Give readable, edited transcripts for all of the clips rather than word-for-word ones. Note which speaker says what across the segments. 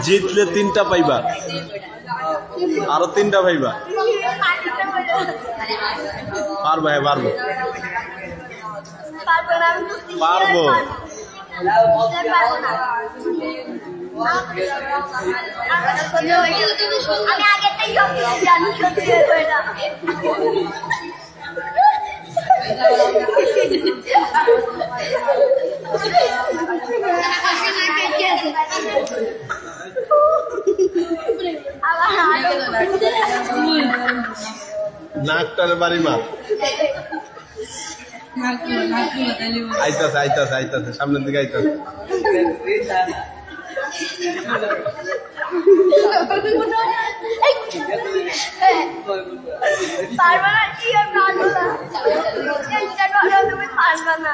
Speaker 1: জিতলে 3টা পাইবা, আরো 3টা পাইবা। পারবো, হ্যাঁ পারবো, পারবো।
Speaker 2: আমি আগে থেকে জানি সত্যি এটা
Speaker 1: নাকটারে বাড়ি মার। আইতাছে আইতাছে আইতাছে, সামনের দিকে আইতাছে।
Speaker 2: পারবা না, কি আর পারবো না, তুমি পারবা না।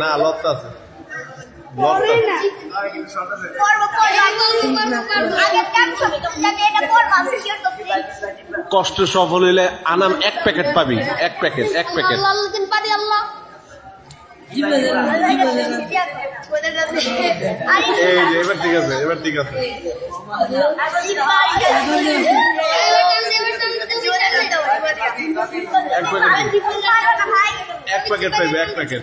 Speaker 1: না লড়তে আছে, কষ্ট সফল হইলে আনাম 1 প্যাকেট পাবি, 1 প্যাকেট, 1 প্যাকেট। এই যে এবার ঠিক আছে, এবার ঠিক আছে। 1 প্যাকেট পাইবে, 1 প্যাকেট।